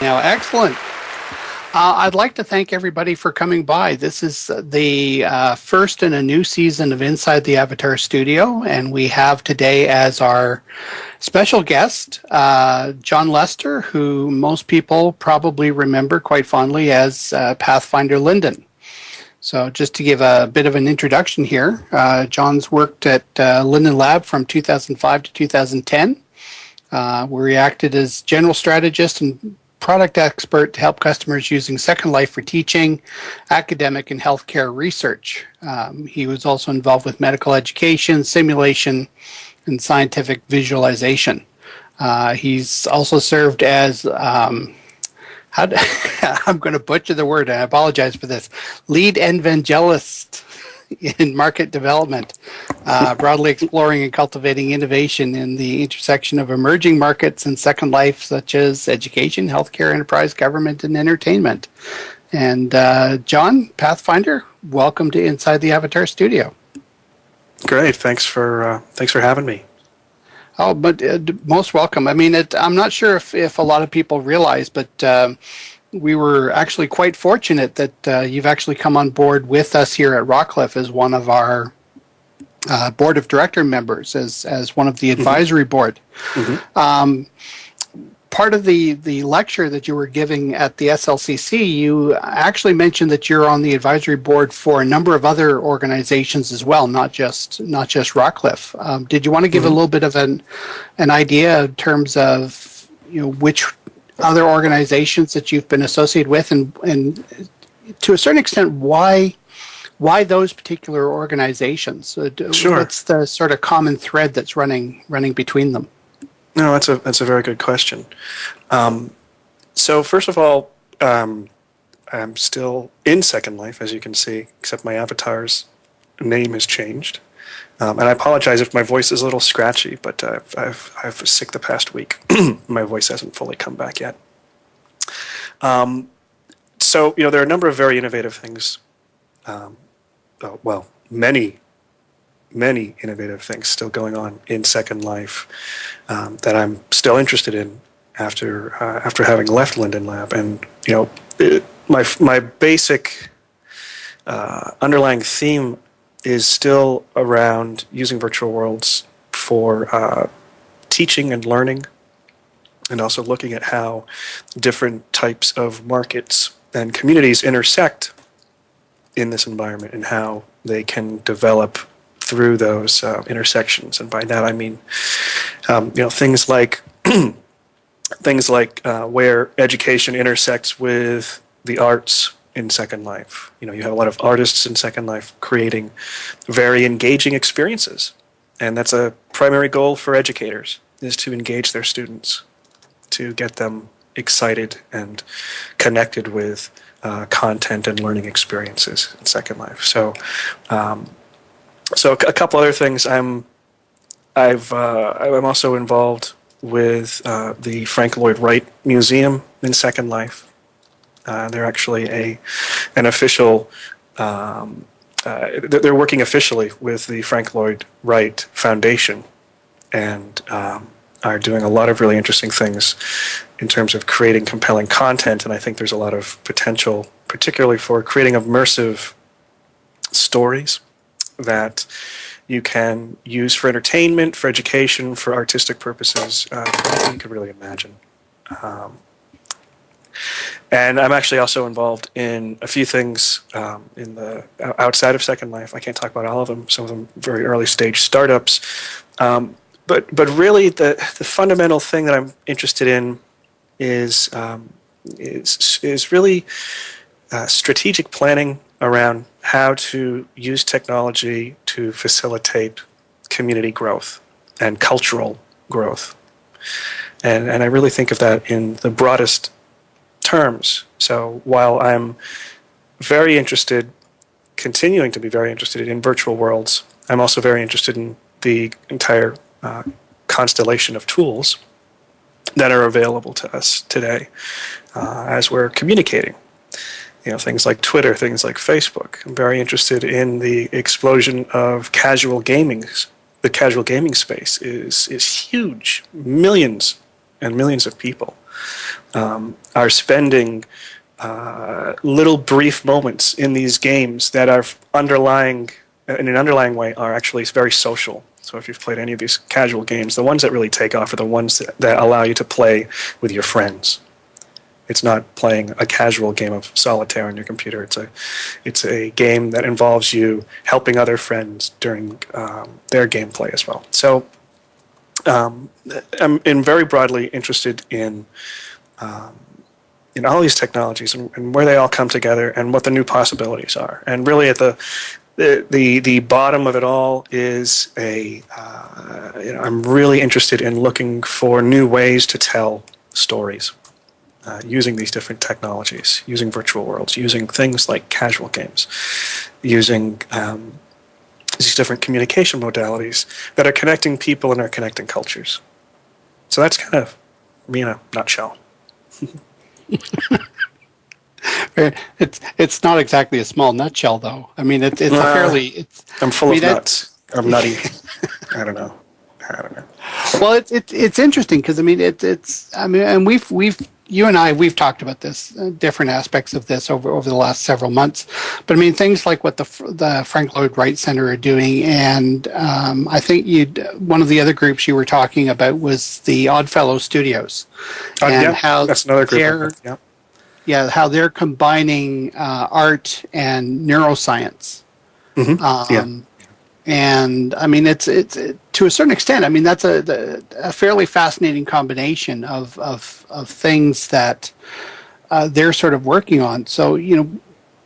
Now, excellent. I'd like to thank everybody for coming by. This is the first in a new season of Inside the Avatar Studio, and we have today as our special guest John Lester, who most people probably remember quite fondly as Pathfinder Linden. So just to give a bit of an introduction here, John's worked at Linden Lab from 2005 to 2010, where he acted as general strategist and product expert to help customers using Second Life for teaching, academic, and healthcare research. He was also involved with medical education, simulation, and scientific visualization. He's also served as, I'm going to butcher the word, and I apologize for this, lead evangelist in market development, broadly exploring and cultivating innovation in the intersection of emerging markets and Second Life, such as education, healthcare, enterprise, government, and entertainment. And John, Pathfinder, welcome to Inside the Avatar Studio. Great, thanks for having me. Oh, but most welcome. I mean, I'm not sure if a lot of people realize, but we were actually quite fortunate that you've actually come on board with us here at Rockcliffe as one of our board of director members, as one of the advisory board. Mm-hmm. Part of the lecture that you were giving at the SLCC, you actually mentioned that you're on the advisory board for a number of other organizations as well, not just Rockcliffe. Did you want to give a little bit of an idea in terms of which other organizations that you've been associated with, and to a certain extent, why those particular organizations? Sure. What's the sort of common thread that's running between them? No, that's a very good question. So first of all, I'm still in Second Life, as you can see, except my avatar's name has changed. And I apologize if my voice is a little scratchy, but I've been sick the past week. My voice hasn't fully come back yet. So there are a number of very innovative things. Many innovative things still going on in Second Life that I'm still interested in after having left Linden Lab. And my basic underlying theme is still around using virtual worlds for teaching and learning, and also looking at how different types of markets and communities intersect in this environment and how they can develop through those intersections. And by that I mean things like where education intersects with the arts in Second Life. You have a lot of artists in Second Life creating very engaging experiences, and that's a primary goal for educators, is to engage their students, to get them excited and connected with content and learning experiences in Second Life. So a couple other things. I'm also involved with the Frank Lloyd Wright Museum in Second Life. They're actually an official. They're working officially with the Frank Lloyd Wright Foundation, and are doing a lot of really interesting things in terms of creating compelling content. And I think there's a lot of potential, particularly for creating immersive stories that you can use for entertainment, for education, for artistic purposes, anything you could really imagine. And I'm actually also involved in a few things in the outside of Second Life. I can't talk about all of them. Some of them very early stage startups. But really, the fundamental thing that I'm interested in is really strategic planning around how to use technology to facilitate community growth and cultural growth. And I really think of that in the broadest terms. So while I'm very interested, continuing to be very interested in virtual worlds, I'm also very interested in the entire constellation of tools that are available to us today as we're communicating. Things like Twitter, things like Facebook. I'm very interested in the explosion of casual gaming. The casual gaming space is huge. Millions and millions of people are spending little brief moments in these games that are in an underlying way, are actually very social. So if you've played any of these casual games, the ones that really take off are the ones that allow you to play with your friends. It's not playing a casual game of solitaire on your computer. It's a game that involves you helping other friends during their gameplay as well. So I'm very broadly interested in all these technologies and where they all come together and what the new possibilities are. And really, at the bottom of it all is I'm really interested in looking for new ways to tell stories using these different technologies, using virtual worlds, using things like casual games, using these different communication modalities that are connecting people and are connecting cultures. So that's kind of me in a nutshell. It's not exactly a small nutshell, though. I mean, it's a fairly. I'm full of nuts. I'm nutty. I don't know. Well, it's interesting because I mean and we've you and I we've talked about this different aspects of this over the last several months, but I mean things like what the Frank Lloyd Wright Center are doing, and I think one of the other groups you were talking about was the Oddfellow Studios, and how that's another group. How they're combining art and neuroscience. Mm-hmm. And I mean, it's to a certain extent. I mean, that's a fairly fascinating combination of things that they're sort of working on. So,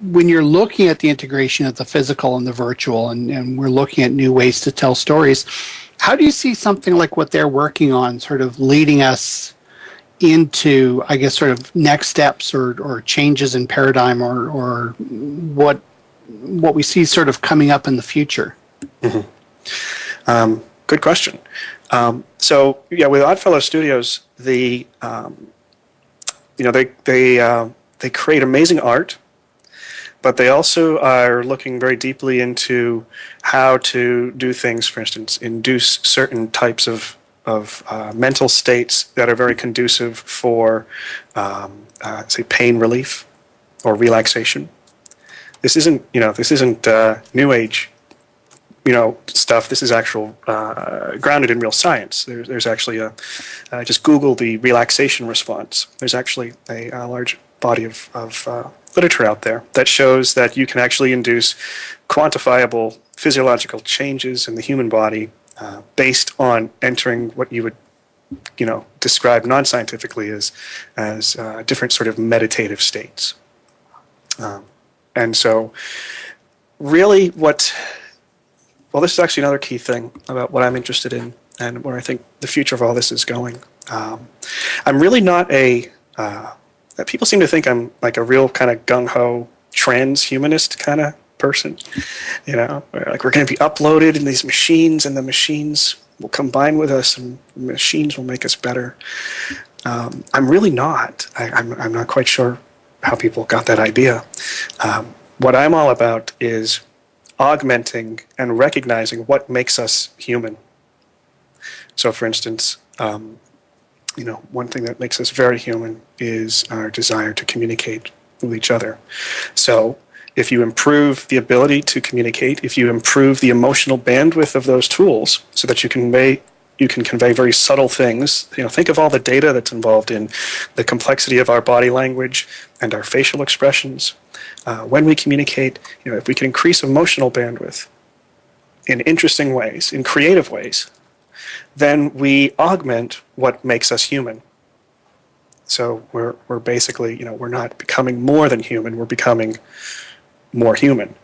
when you're looking at the integration of the physical and the virtual, and we're looking at new ways to tell stories, how do you see something like what they're working on sort of leading us into, I guess, sort of next steps or changes in paradigm or what we see sort of coming up in the future? Mm-hmm. Good question. So with Oddfellow Studios, they create amazing art, but they also are looking very deeply into how to do things. For instance, induce certain types of mental states that are very conducive for, say, pain relief or relaxation. This isn't New Age stuff. This is actual grounded in real science. There's actually just Google the relaxation response. There's actually a large body of literature out there that shows that you can actually induce quantifiable physiological changes in the human body based on entering what you would describe non-scientifically as different sort of meditative states. And so really this is actually another key thing about what I'm interested in and where I think the future of all this is going. I'm really not people seem to think I'm like a real kind of gung-ho transhumanist kind of person, where like we're going to be uploaded in these machines and the machines will combine with us and machines will make us better. I'm really not. I'm not quite sure how people got that idea. What I'm all about is augmenting and recognizing what makes us human. So, for instance, one thing that makes us very human is our desire to communicate with each other. So, if you improve the ability to communicate, if you improve the emotional bandwidth of those tools so that you can convey very subtle things. Think of all the data that's involved in the complexity of our body language and our facial expressions. When we communicate, if we can increase emotional bandwidth in interesting ways, in creative ways, then we augment what makes us human. So we're basically, we're not becoming more than human, we're becoming more human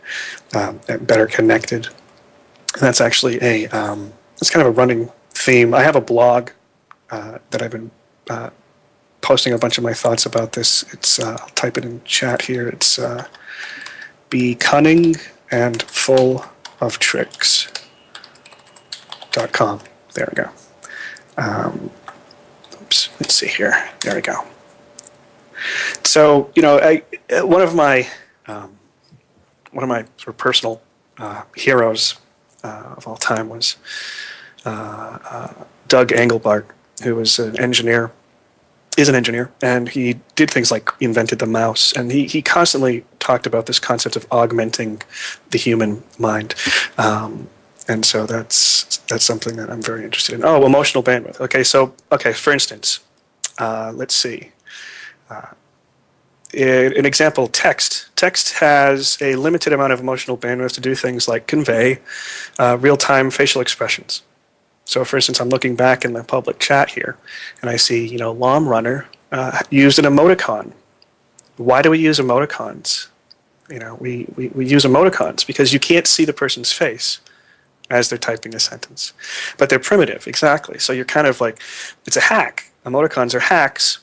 and better connected. And that's actually that's kind of a running theme. I have a blog that I've been posting a bunch of my thoughts about this. It's I'll type it in chat here. It's be cunning and full of tricks.com. There we go. Let's see here. There we go. So one of my sort of personal heroes of all time was Doug Engelbart, who was an engineer is an engineer, and he did things like invented the mouse, and he constantly talked about this concept of augmenting the human mind. And so that's something that I'm very interested in. Oh, emotional bandwidth. Okay, for instance, let's see. An example, text. Text has a limited amount of emotional bandwidth to do things like convey real-time facial expressions. So, for instance, I'm looking back in the public chat here, and I see, Lawn Runner used an emoticon. Why do we use emoticons? We use emoticons because you can't see the person's face as they're typing a sentence. But they're primitive, exactly. So you're kind of like, it's a hack. Emoticons are hacks